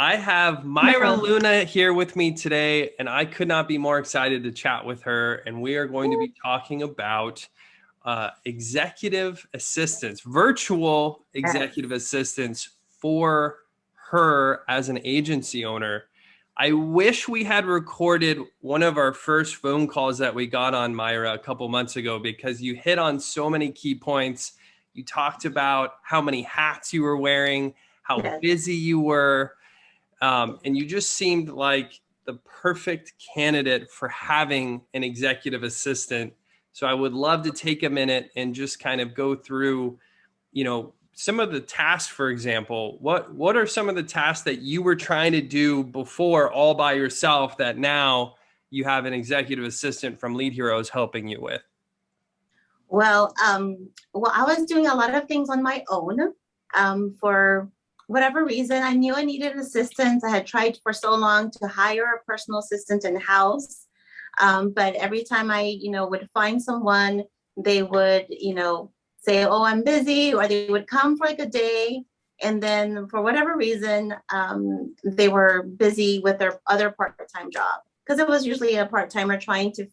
I have Myra Luna here with me today, and I could not be more excited to chat with her. And we are going to be talking about executive assistance, virtual executive assistance for her as an agency owner. I wish we had recorded one of our first phone calls that we got on, Myra, a couple months ago, because you hit on so many key points. You talked about how many hats you were wearing, how busy you were. And you just seemed like the perfect candidate for having an executive assistant. So I would love to take a minute and just kind of go through, some of the tasks, for example. What are some of the tasks that you were trying to do before all by yourself that now you have an executive assistant from Lead Heroes helping you with? Well, I was doing a lot of things on my own. For whatever reason, I knew I needed assistance. I had tried for so long to hire a personal assistant in-house. But every time I, would find someone, they would, say, oh, I'm busy, or they would come for like a day. And then for whatever reason, they were busy with their other part-time job, because it was usually a part-timer trying to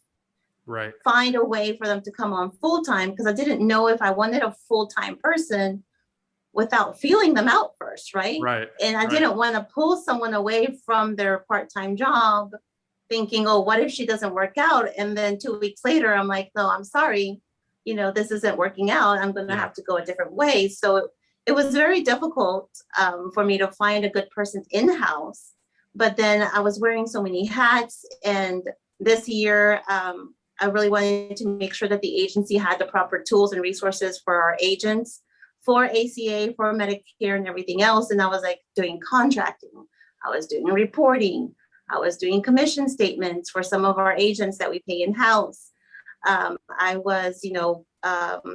find a way for them to come on full-time, because I didn't know if I wanted a full-time person without feeling them out first, right? And I didn't want to pull someone away from their part-time job thinking, oh, what if she doesn't work out? And then 2 weeks later, I'm like, no, I'm sorry, this isn't working out. I'm going to have to go a different way. So it was very difficult for me to find a good person in-house. But then I was wearing so many hats. And this year, I really wanted to make sure that the agency had the proper tools and resources for our agents, for ACA, for Medicare and everything else. And I was like doing contracting. I was doing reporting. I was doing commission statements for some of our agents that we pay in-house. I was,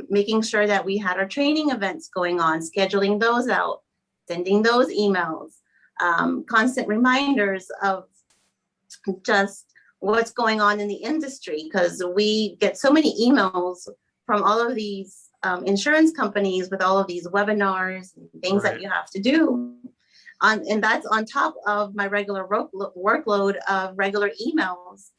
making sure that we had our training events going on, scheduling those out, sending those emails, constant reminders of just what's going on in the industry, because we get so many emails from all of these insurance companies with all of these webinars and things that you have to do. And that's on top of my regular workload of regular emails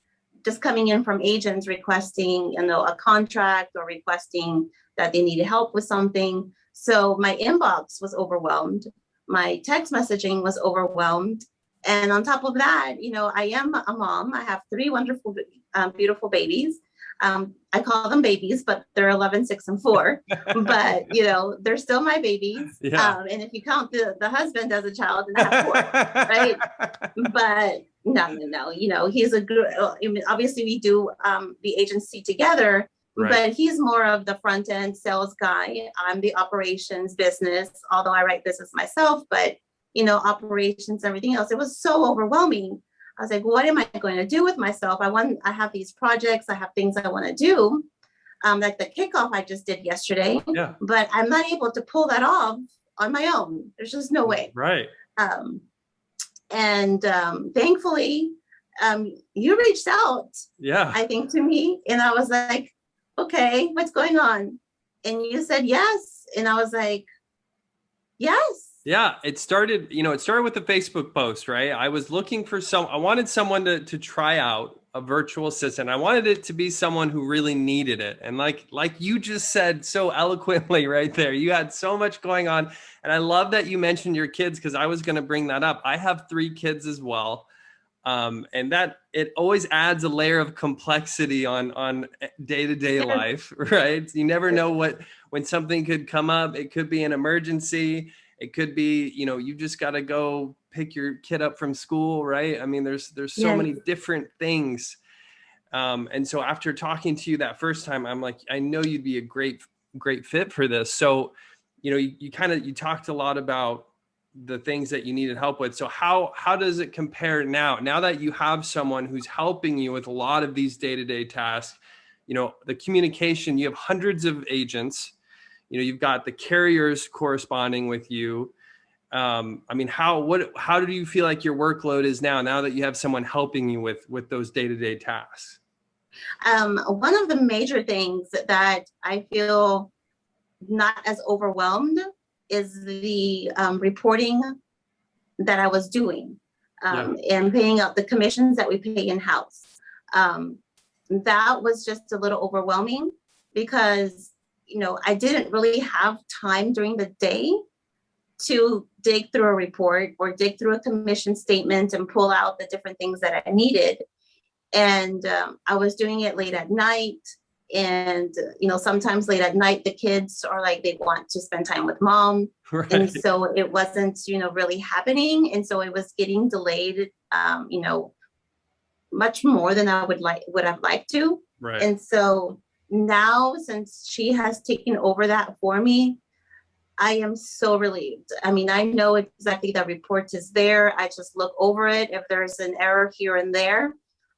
just coming in from agents requesting, a contract or requesting that they needed help with something. So my inbox was overwhelmed. My text messaging was overwhelmed. And on top of that, I am a mom. I have three wonderful, beautiful babies. I call them babies, but they're 11, 6, and 4. But, they're still my babies. And if you count the husband as a child, then I have 4, right? But no, he's a good, obviously we do the agency together, but he's more of the front end sales guy. I'm the operations business, although I write business myself, but operations, everything else. It was so overwhelming. I was like, what am I going to do with myself? I have these projects, I have things I want to do. Like the kickoff I just did yesterday, but I'm not able to pull that off on my own. There's just no way. Thankfully, you reached out, I think, to me, and I was like, okay, what's going on? And you said yes. And I was like, yes. Yeah, it started with a Facebook post, right? I was looking for I wanted someone to try out a virtual assistant. I wanted it to be someone who really needed it. And like you just said so eloquently right there, you had so much going on. And I love that you mentioned your kids, because I was going to bring that up. I have 3 kids as well. And that it always adds a layer of complexity on day-to-day life, right? You never know when something could come up. It could be an emergency. It could be, you just got to go pick your kid up from school, right? I mean, there's so many different things. And so after talking to you that first time, I'm like, I know you'd be a great fit for this. So, you talked a lot about the things that you needed help with. So how does it compare now that you have someone who's helping you with a lot of these day-to-day tasks, the communication, you have hundreds of agents, you've got the carriers corresponding with you. How do you feel like your workload is now that you have someone helping you with those day-to-day tasks? One of the major things that I feel not as overwhelmed is the reporting that I was doing, Yeah. and paying out the commissions that we pay in-house. Um, that was just a little overwhelming because, I didn't really have time during the day to dig through a report or dig through a commission statement and pull out the different things that I needed. And I was doing it late at night. And, sometimes late at night, the kids are like, they want to spend time with mom. And Right. so it wasn't, really happening. And so it was getting delayed, much more than I would have liked to. Right. And so now, since she has taken over that for me, I am so relieved. I mean, I know exactly that report is there. I just look over it. If there's an error here and there,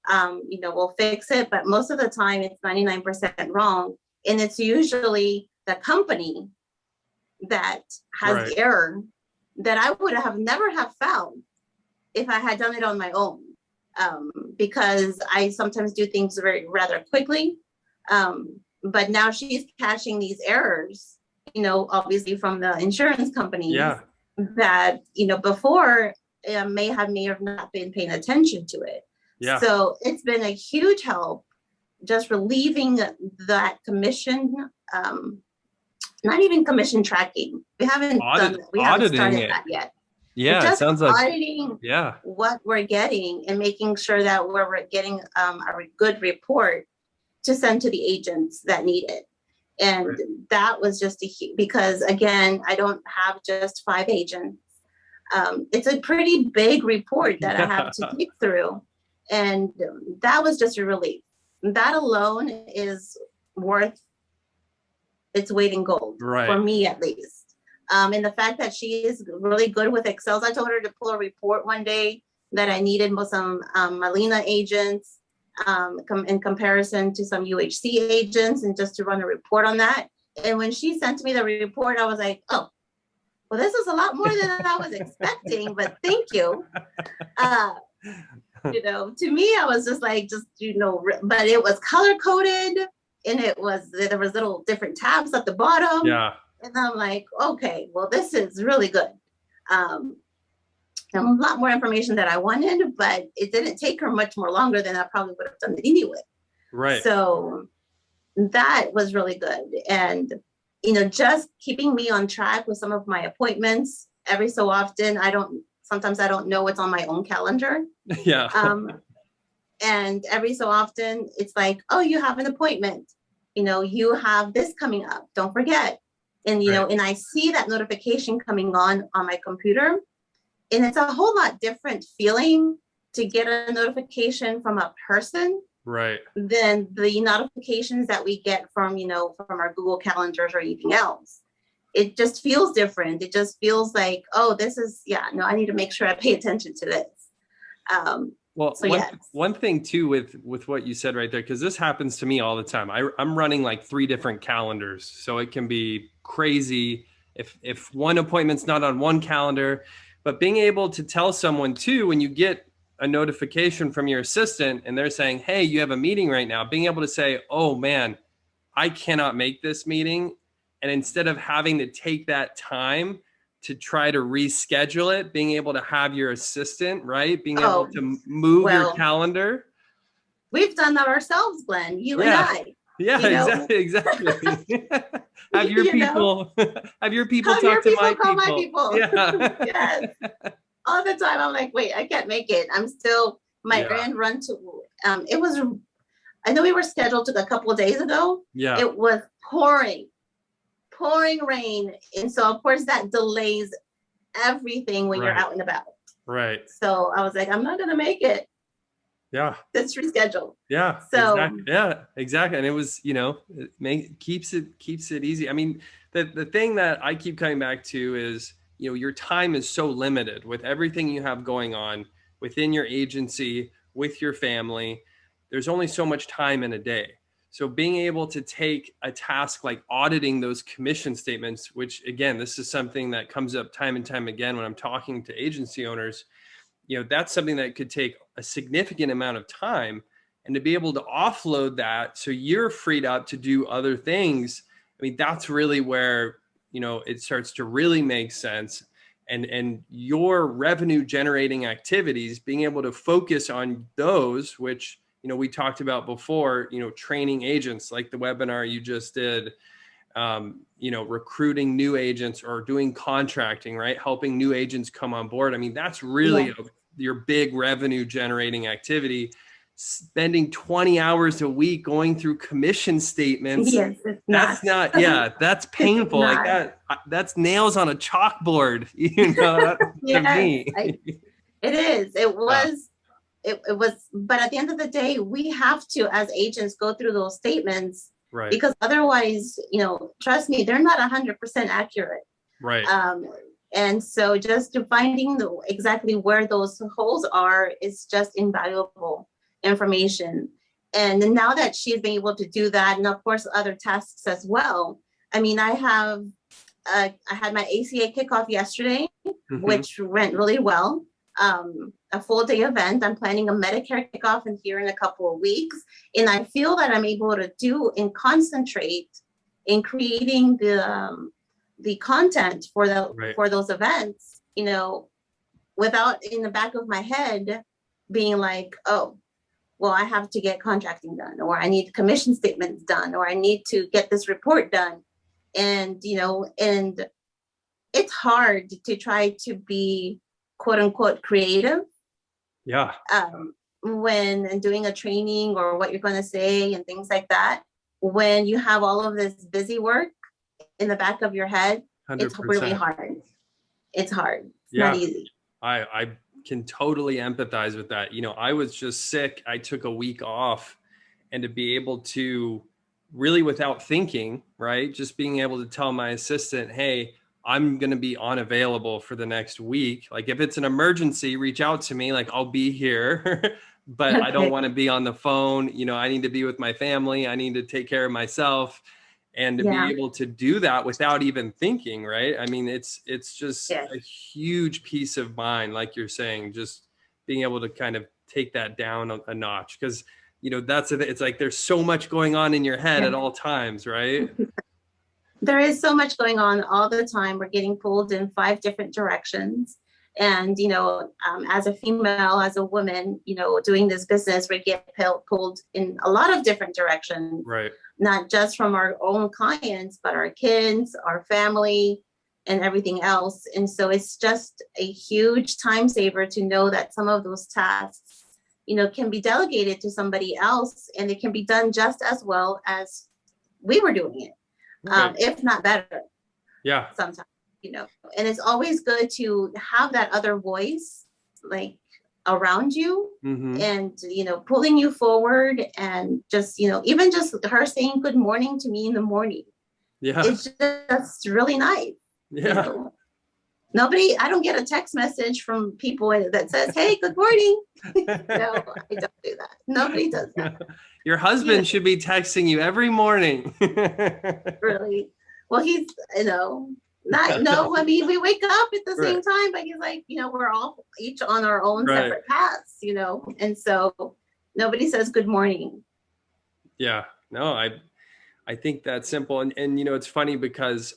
we'll fix it. But most of the time, it's 99% wrong. And it's usually the company that has Right. the error that I would have never have found if I had done it on my own. Because I sometimes do things rather quickly. But now she's catching these errors, obviously from the insurance companies Yeah. that, before may have not been paying attention to it. Yeah. So it's been a huge help just relieving that commission, not even commission tracking. We haven't Auditing started it. that yet. Yeah. It Just sounds like, auditing yeah. what we're getting and making sure that we're getting a good report to send to the agents that need it. And Right. that was just because again, I don't have just 5 agents. It's a pretty big report that I have to dig through. And that was just a relief. That alone is worth its weight in gold, Right. for me at least. And the fact that she is really good with Excel. I told her to pull a report one day that I needed with some Molina agents in comparison to some UHC agents, and just to run a report on that. And when she sent me the report, I was like, oh, well, this is a lot more than I was expecting, but thank you. To me, I was just like, but it was color coded, and there was little different tabs at the bottom. Yeah. And I'm like, okay, well, this is really good. And a lot more information that I wanted, but it didn't take her much more longer than I probably would have done it anyway. Right. So that was really good. And, just keeping me on track with some of my appointments every so often. Sometimes I don't know what's on my own calendar. Yeah. And every so often it's like, oh, you have an appointment, you have this coming up, don't forget. And, Right. and I see that notification coming on my computer, and it's a whole lot different feeling to get a notification from a person Right. than the notifications that we get from, from our Google calendars or anything else. It just feels different. It just feels like, oh, I need to make sure I pay attention to this. Well, So yes. one thing too with what you said right there, because this happens to me all the time. I'm running like 3 different calendars, so it can be crazy if one appointment's not on one calendar. But being able to tell someone too, when you get a notification from your assistant and they're saying, "Hey, you have a meeting right now," being able to say, "Oh man, I cannot make this meeting," and instead of having to take that time to try to reschedule it, being able to have your assistant, right? Being able to move your calendar. We've done that ourselves, Glenn, you and I. Yeah, exactly. Have your people talk to my people. Yeah. Yes. All the time. I'm like, wait, I can't make it. I'm still my grand run to it was, I know we were scheduled a couple of days ago. Yeah. It was pouring rain. And so of course that delays everything when you're out and about. Right. So I was like, I'm not gonna make it. Yeah. Let's reschedule. Yeah. So exactly. Yeah, exactly. And it was, it keeps it easy. I mean, the thing that I keep coming back to is, your time is so limited with everything you have going on within your agency, with your family. There's only so much time in a day. So being able to take a task like auditing those commission statements, which again, this is something that comes up time and time again when I'm talking to agency owners, that's something that could take a significant amount of time, and to be able to offload that so you're freed up to do other things. I mean, that's really where, it starts to really make sense. and your revenue generating activities, being able to focus on those, which, you know, we talked about before, you know, training agents like the webinar you just did, you know, recruiting new agents or doing contracting, right? Helping new agents come on board. I mean, that's really your big revenue generating activity. Spending 20 hours a week going through commission statements. Yes, it's That's not. not, yeah, that's It's painful. Like not. that's nails on a chalkboard, you know, to Yes, me. it is. It Yeah, was. It was. But at the end of the day, we have to, as agents, go through those statements right, because otherwise, you know, trust me, they're not 100% accurate. right, And so just to finding exactly where those holes are is just invaluable information. And now that she's been able to do that, and of course other tasks as well. I mean, I had my ACA kickoff yesterday, hmm, which went really well. A full day event. I'm planning a Medicare kickoff in here in a couple of weeks, and I feel that I'm able to do and concentrate in creating the content right, for those events, you know, without in the back of my head being like, oh, well, I have to get contracting done, or I need commission statements done, or I need to get this report done. And, you know, and it's hard to try to be quote unquote creative yeah, when doing a training or what you're going to say and things like that. When you have all of this busy work in the back of your head, it's really 100%. hard. It's hard. It's not Yeah. easy. I can totally empathize with that. You know, I was just sick. I took a week off, and to be able to really, without thinking, right, just being able to tell my assistant, hey, I'm going to be unavailable for the next week. Like if it's an emergency, reach out to me. Like I'll be here, but I don't Okay. want to be on the phone. You know, I need to be with my family. I need to take care of myself. And to be Yeah. able to do that without even thinking, right? I mean, it's just Yes. a huge peace of mind, like you're saying, just being able to kind of take that down a notch. Because, you know, it's like there's so much going on in your head Yes. at all times, right? There is so much going on all the time. We're getting pulled in 5 different directions. And, you know, as a female, as a woman, you know, doing this business, we get pulled in a lot of different directions, Right. not just from our own clients, but our kids, our family, and everything else. And so it's just a huge time saver to know that some of those tasks, you know, can be delegated to somebody else and it can be done just as well as we were doing it, Right. if not better Yeah. sometimes, you know. And it's always good to have that other voice like around you Mm-hmm. and, you know, pulling you forward and just, you know, even just her saying good morning to me in the morning. Yeah. It's just really nice, you Yeah. know. I don't get a text message from people that says, hey, good morning. No, I don't do that. Nobody does that. Your You know, husband should be texting you every morning. really. Well, he's, you know, not, no, I mean, we wake up at the Right. same time, but he's like, you know, we're all each on our own Right. separate paths, you know, and so nobody says good morning. Yeah. No, I think that's simple. And, you know, it's funny because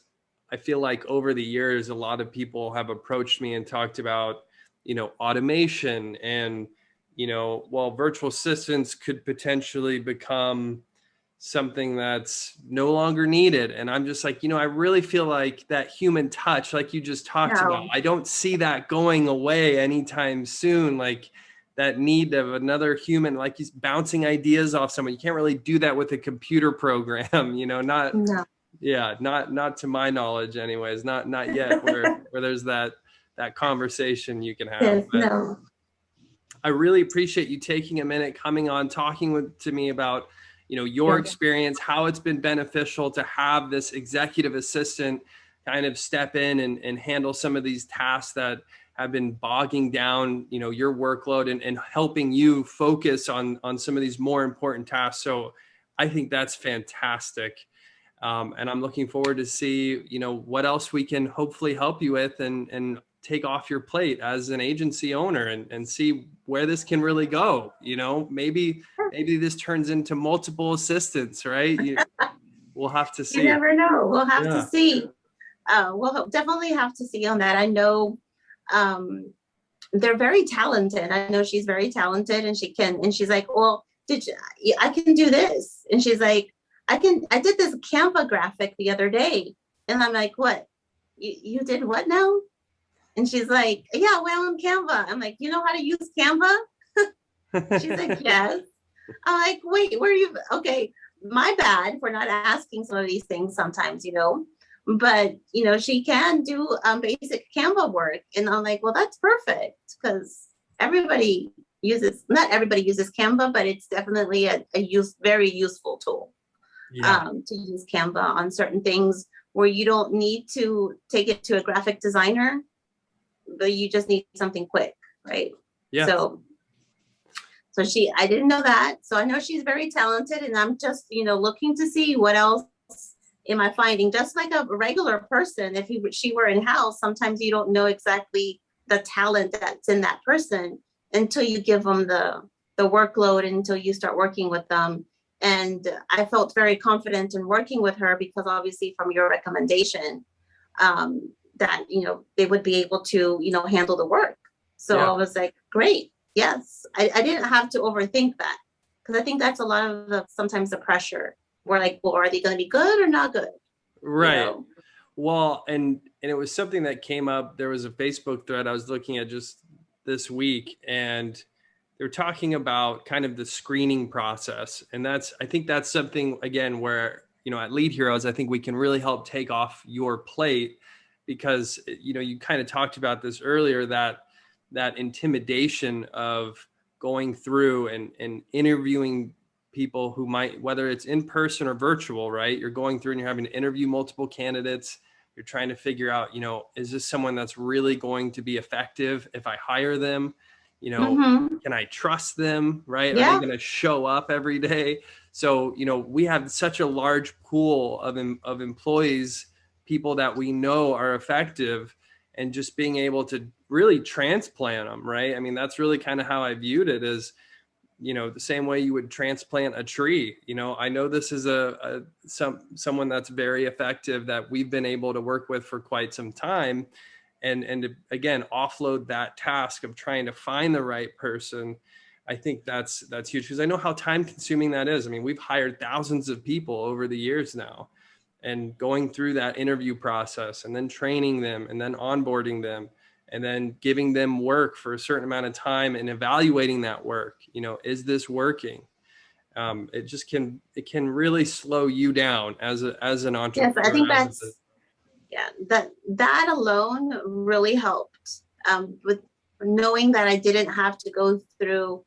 I feel like over the years, a lot of people have approached me and talked about, you know, automation and, you know, well, virtual assistants could potentially become something that's no longer needed. And I'm just like, you know, I really feel like that human touch, like you just talked about, No, I don't see that going away anytime soon. Like that need of another human, like he's bouncing ideas off someone. You can't really do that with a computer program, you know, not, no. yeah, not to my knowledge anyways, not yet where there's that conversation you can have. Yes, But no. I really appreciate you taking a minute, coming on, talking to me about, you know, your Yes, experience, how it's been beneficial to have this executive assistant kind of step in and handle some of these tasks that have been bogging down, you know, your workload and helping you focus on some of these more important tasks. So I think that's fantastic. And I'm looking forward to see, you know, what else we can hopefully help you with and take off your plate as an agency owner and see where this can really go. You know, maybe this turns into multiple assistants, right? We'll have to you see. never know. We'll have to Yeah. see. we'll definitely have to see on that. I know um, they're very talented. I know she's very talented, and she's like, well, I can do this. And she's like, I did this Canva graphic the other day. And I'm like, what? You did what now? And she's like, yeah, well, on Canva. I'm like, you know how to use Canva? She's like, yes. I'm like, wait, where are you? Okay, my bad for not asking some of these things sometimes, but she can do basic Canva work. And I'm like, well, that's perfect, because not everybody uses Canva, but it's definitely a very useful tool. Yeah. To use Canva on certain things where you don't need to take it to a graphic designer, but you just need something quick, right? Yeah. So I didn't know that. So I know she's very talented, and I'm just, looking to see what else am I finding. Just like a regular person, if she were in house, sometimes you don't know exactly the talent that's in that person until you give them the workload and until you start working with them. And I felt very confident in working with her because obviously from your recommendation, that, they would be able to, handle the work. So Yeah. I was like, great. Yes. I didn't have to overthink that, because I think that's a lot of sometimes the pressure. We're like, well, are they going to be good or not good? Right. Well, and it was something that came up. There was a Facebook thread I was looking at just this week, and they were talking about kind of the screening process. And I think that's something, again, where, at Lead Heroes, I think we can really help take off your plate, because, you kind of talked about this earlier, that intimidation of going through and interviewing people who might, whether it's in person or virtual, right? You're going through and you're having to interview multiple candidates. You're trying to figure out, is this someone that's really going to be effective if I hire them? Can I trust them, right? Yeah. Are they going to show up every day? So, we have such a large pool of employees, people that we know are effective, and just being able to really transplant them, right? I mean, that's really kind of how I viewed it, as, the same way you would transplant a tree. I know this is someone that's very effective that we've been able to work with for quite some time, and to, again, offload that task of trying to find the right person. I think that's huge, because I know how time consuming that is. I mean, we've hired thousands of people over the years now, and going through that interview process and then training them and then onboarding them and then giving them work for a certain amount of time and evaluating that work. Is this working? It can really slow you down as an entrepreneur. Yes, I think that alone really helped, with knowing that I didn't have to go through,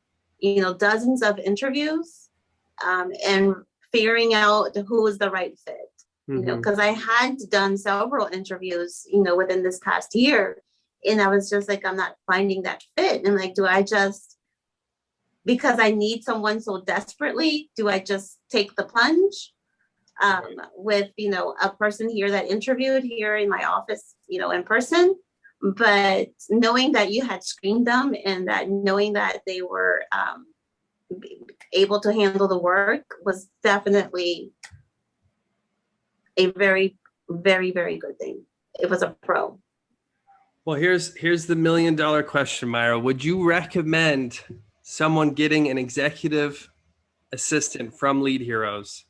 dozens of interviews, and figuring out who was the right fit. Because I had done several interviews, within this past year, and I was just like, I'm not finding that fit. And like, because I need someone so desperately, do I just take the plunge? With, a person here that interviewed here in my office, in person, but knowing that you had screened them, and that knowing that they were able to handle the work was definitely a very, very, very good thing. It was a pro. Well, here's the $1 million question, Myra. Would you recommend someone getting an executive assistant from Lead Heroes?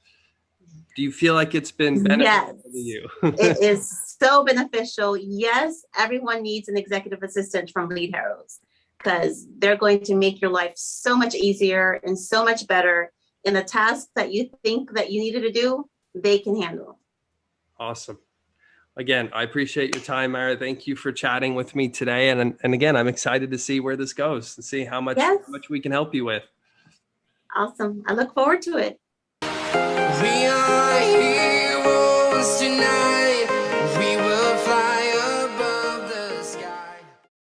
Do you feel like it's been beneficial to you? It is so beneficial. Yes, everyone needs an executive assistant from Lead Heroes, because they're going to make your life so much easier and so much better. In the tasks that you think that you needed to do, they can handle. Awesome. Again, I appreciate your time, Myra. Thank you for chatting with me today. And again, I'm excited to see where this goes and see how much we can help you with. Awesome. I look forward to it. We are heroes tonight.